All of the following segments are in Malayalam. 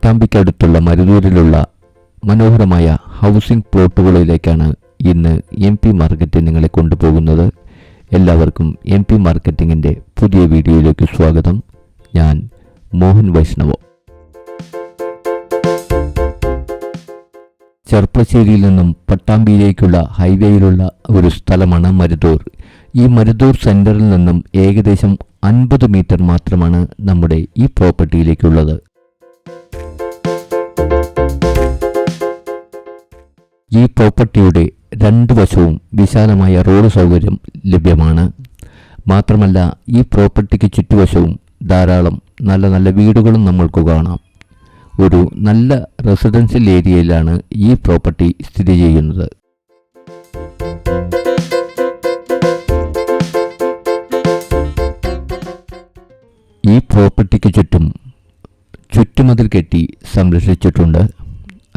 പട്ടാമ്പിക്കടുത്തുള്ള മരുതൂരിലുള്ള മനോഹരമായ ഹൗസിംഗ് പ്ലോട്ടുകളിലേക്കാണ് ഇന്ന് MP മാർക്കറ്റ് നിങ്ങളെ കൊണ്ടുപോകുന്നത്. എല്ലാവർക്കും MP മാർക്കറ്റിങ്ങിൻ്റെ പുതിയ വീഡിയോയിലേക്ക് സ്വാഗതം. ഞാൻ മോഹൻ വൈഷ്ണവ്. ചെർപ്പശ്ശേരിയിൽ നിന്നും പട്ടാമ്പിയിലേക്കുള്ള ഹൈവേയിലുള്ള ഒരു സ്ഥലമാണ് മരുതൂർ. ഈ മരുതൂർ സെൻറ്ററിൽ നിന്നും ഏകദേശം 50 മീറ്റർ മാത്രമാണ് നമ്മുടെ ഈ പ്രോപ്പർട്ടിയിലേക്കുള്ളത്. ഈ പ്രോപ്പർട്ടിയുടെ രണ്ട് വശവും വിശാലമായ റോഡ് സൗകര്യം ലഭ്യമാണ്. മാത്രമല്ല, ഈ പ്രോപ്പർട്ടിക്ക് ചുറ്റുവശവും ധാരാളം നല്ല വീടുകളും നമ്മൾക്ക് കാണാം. ഒരു നല്ല റെസിഡൻഷ്യൽ ഏരിയയിലാണ് ഈ പ്രോപ്പർട്ടി സ്ഥിതി ചെയ്യുന്നത്. ഈ പ്രോപ്പർട്ടിക്ക് ചുറ്റുമതിൽ കെട്ടി സംരക്ഷിച്ചിട്ടുണ്ട്.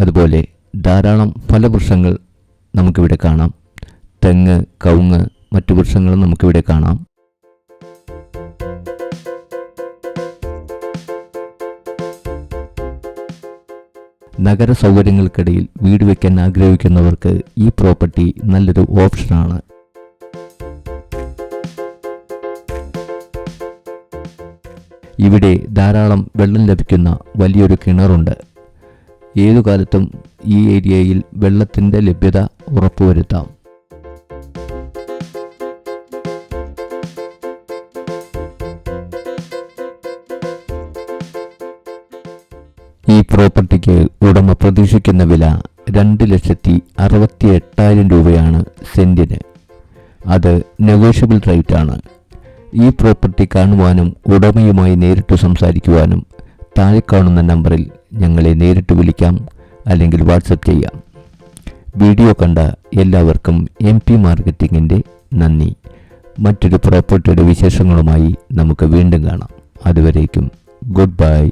അതുപോലെ ധാരാളം ഫലവൃക്ഷങ്ങൾ നമുക്കിവിടെ കാണാം. തെങ്ങ്, കവുങ്ങ്, മറ്റു വൃക്ഷങ്ങളും നമുക്കിവിടെ കാണാം. നഗര സൗകര്യങ്ങൾക്കിടയിൽ വീട് വയ്ക്കാൻ ആഗ്രഹിക്കുന്നവർക്ക് ഈ പ്രോപ്പർട്ടി നല്ലൊരു ഓപ്ഷനാണ്. ഇവിടെ ധാരാളം വെള്ളം ലഭിക്കുന്ന വലിയൊരു കിണറുണ്ട്. ഏതു കാലത്തും ഈ ഏരിയയിൽ വെള്ളത്തിൻ്റെ ലഭ്യത ഉറപ്പുവരുത്താം. ഈ പ്രോപ്പർട്ടിക്ക് ഉടമ പ്രതീക്ഷിക്കുന്ന വില 2,68,000 രൂപയാണ് സെന്റിന്. അത് നെഗോഷ്യബിൾ റേറ്റ് ആണ്. ഈ പ്രോപ്പർട്ടി കാണുവാനും ഉടമയുമായി നേരിട്ട് സംസാരിക്കുവാനും താഴെ കാണുന്ന നമ്പറിൽ ഞങ്ങളെ നേരിട്ട് വിളിക്കാം, അല്ലെങ്കിൽ വാട്സപ്പ് ചെയ്യാം. വീഡിയോ കണ്ട എല്ലാവർക്കും MP മാർക്കറ്റിങ്ങിൻ്റെ നന്ദി. മറ്റൊരു പ്രോപ്പർട്ടിയുടെ വിശേഷങ്ങളുമായി നമുക്ക് വീണ്ടും കാണാം. അതുവരേക്കും ഗുഡ് ബൈ.